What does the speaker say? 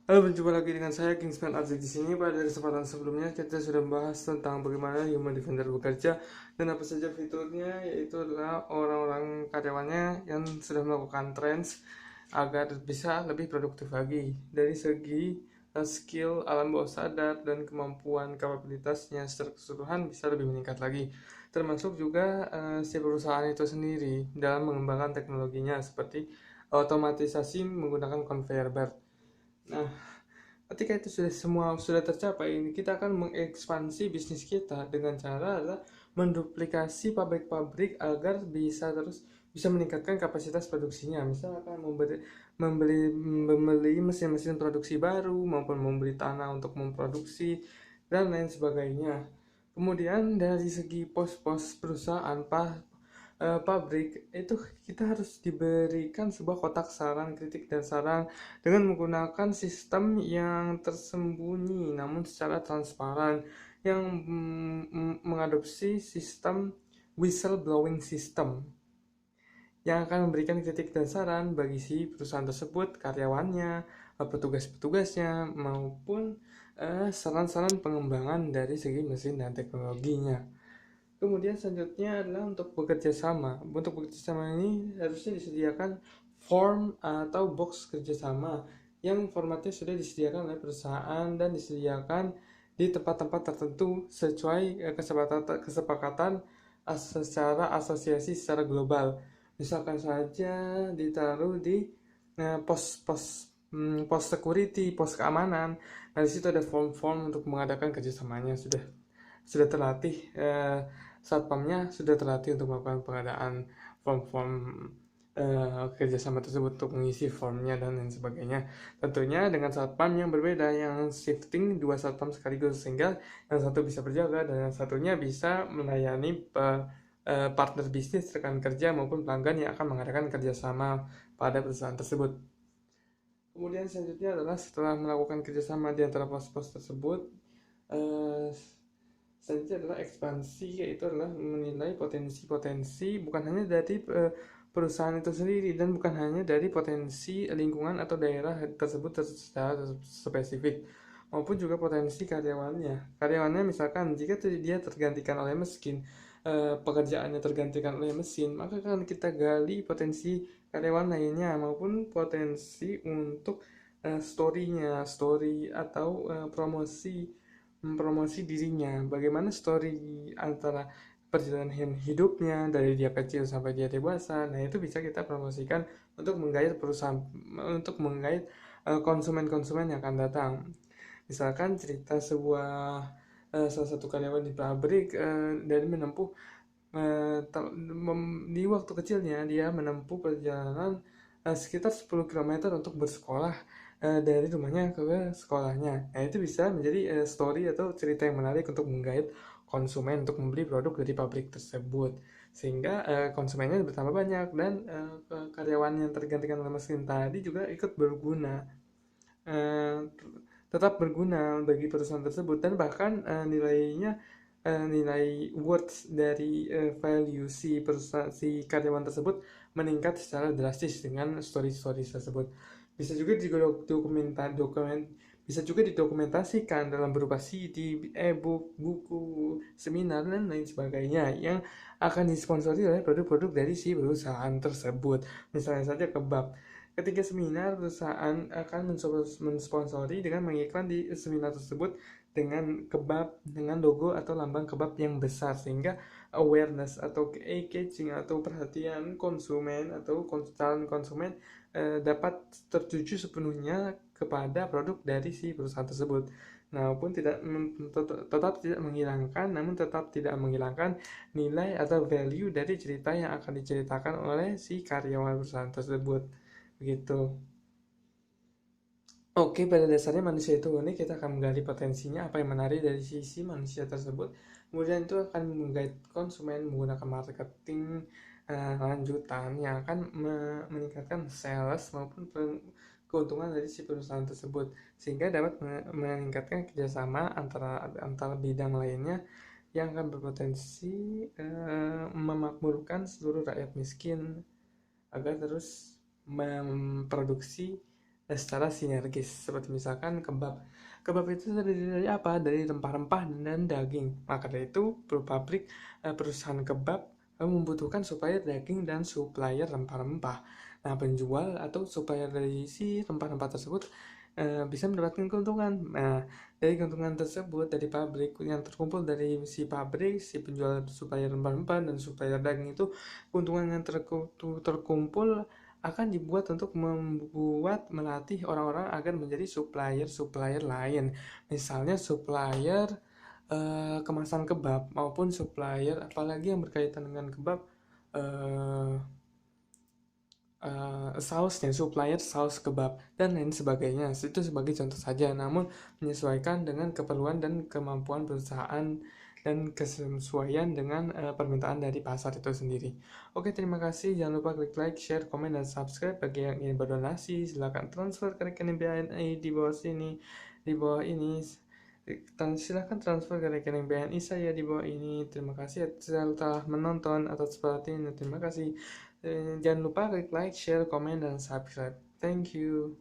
Halo, berjumpa lagi dengan saya Kingsman Arzik di sini. Pada kesempatan sebelumnya kita sudah membahas tentang bagaimana Human Defender bekerja dan apa saja fiturnya, yaitu adalah orang-orang karyawannya yang sudah melakukan trends agar bisa lebih produktif lagi dari segi skill, alam bawah sadar, dan kemampuan kapabilitasnya secara keseluruhan bisa lebih meningkat lagi. Termasuk juga si perusahaan itu sendiri dalam mengembangkan teknologinya seperti otomatisasi menggunakan conveyor belt. Nah, ketika itu sudah semua sudah tercapai, kita akan mengekspansi bisnis kita dengan cara adalah menduplikasi pabrik-pabrik agar bisa meningkatkan kapasitas produksinya. Misalkan membeli mesin-mesin produksi baru maupun membeli tanah untuk memproduksi dan lain sebagainya. Kemudian dari segi pos-pos perusahaan, pabrik itu kita harus diberikan sebuah kotak saran, kritik dan saran dengan menggunakan sistem yang tersembunyi namun secara transparan yang mengadopsi sistem whistleblowing system yang akan memberikan kritik dan saran bagi si perusahaan tersebut, karyawannya, petugas-petugasnya, maupun saran-saran pengembangan dari segi mesin dan teknologinya. Kemudian selanjutnya adalah untuk bekerja sama. Untuk bekerja sama ini harusnya disediakan form atau box kerjasama yang formatnya sudah disediakan oleh perusahaan dan disediakan di tempat-tempat tertentu sesuai kesepakatan secara asosiasi secara global. Misalkan saja ditaruh di pos-pos pos security, pos keamanan. Nah, di situ ada form-form untuk mengadakan kerjasamanya sudah terlatih, satpamnya sudah terlatih untuk melakukan pengadaan form-form kerjasama tersebut untuk mengisi formnya dan lain sebagainya. Tentunya dengan satpam yang berbeda, yang shifting dua satpam sekaligus sehingga yang satu bisa berjaga dan yang satunya bisa melayani partner bisnis, rekan kerja maupun pelanggan yang akan mengadakan kerjasama pada perusahaan tersebut. Kemudian selanjutnya adalah setelah melakukan kerjasama di antara pos-pos tersebut, eh, selanjutnya adalah ekspansi, yaitu adalah menilai potensi-potensi bukan hanya dari perusahaan itu sendiri dan bukan hanya dari potensi lingkungan atau daerah tersebut secara spesifik, maupun juga potensi karyawannya. Karyawannya misalkan jika dia tergantikan oleh mesin, pekerjaannya tergantikan oleh mesin, maka kan kita gali potensi karyawan lainnya maupun potensi untuk story atau mempromosi dirinya, bagaimana story antara perjalanan hidupnya dari dia kecil sampai dia dewasa. Nah, itu bisa kita promosikan untuk menggait perusahaan, untuk menggait konsumen-konsumen yang akan datang. Misalkan cerita salah satu karyawan di pabrik dari menempuh di waktu kecilnya dia menempuh perjalanan sekitar 10 kilometer untuk bersekolah dari rumahnya ke sekolahnya. Nah, itu bisa menjadi story atau cerita yang menarik untuk menggait konsumen untuk membeli produk dari pabrik tersebut. Sehingga konsumennya bertambah banyak dan karyawan yang tergantikan oleh mesin tadi juga ikut berguna. eh, Tetap berguna bagi perusahaan tersebut dan bahkan nilai worth dari value si karyawan tersebut meningkat secara drastis dengan story-story tersebut. Bisa juga bisa juga didokumentasikan dalam berupa CD, e-book, buku, seminar dan lain sebagainya yang akan disponsori oleh produk-produk dari si perusahaan tersebut. Misalnya saja kebab. Ketika seminar, perusahaan akan mensponsori dengan mengiklan di seminar tersebut dengan kebab, dengan logo atau lambang kebab yang besar sehingga awareness atau catching atau perhatian konsumen atau calon konsumen dapat tertuju sepenuhnya kepada produk dari si perusahaan tersebut. Nah, pun tetap tidak menghilangkan, namun tetap tidak menghilangkan nilai atau value dari cerita yang akan diceritakan oleh si karyawan perusahaan tersebut. Begitu. Oke, pada dasarnya manusia itu unik. Kita akan menggali potensinya, apa yang menarik dari sisi manusia tersebut. Kemudian itu akan menggait konsumen menggunakan marketing lanjutan yang akan meningkatkan sales maupun keuntungan dari si perusahaan tersebut, sehingga dapat meningkatkan kerjasama antara bidang lainnya yang akan berpotensi memakmurkan seluruh rakyat miskin agar terus memproduksi secara sinergis. Seperti misalkan kebab. Kebab itu terdiri dari apa? Dari rempah-rempah dan daging. Maka dari itu perusahaan kebab membutuhkan supplier daging dan supplier rempah-rempah. Nah, penjual atau supplier dari si rempah-rempah tersebut bisa mendapatkan keuntungan. Nah, dari keuntungan tersebut dari pabrik yang terkumpul dari si pabrik, si penjual supplier rempah-rempah dan supplier daging itu, keuntungan yang terkumpul akan dibuat untuk melatih orang-orang agar menjadi supplier-supplier lain. Misalnya supplier kemasan kebab maupun supplier apalagi yang berkaitan dengan kebab, eh, sausnya, supplier saus kebab dan lain sebagainya. Itu sebagai contoh saja, namun menyesuaikan dengan keperluan dan kemampuan perusahaan dan kesesuaian dengan permintaan dari pasar itu sendiri. Oke, terima kasih. Jangan lupa klik like, share, komen, dan subscribe. Bagi yang ingin berdonasi, silakan transfer ke rekening BNI di bawah sini, di bawah ini. Silahkan transfer ke rekening BNI saya di bawah ini. Terima kasih telah menonton atas perhatiannya. Terima kasih. Jangan lupa klik like, share, komen, dan subscribe. Thank you.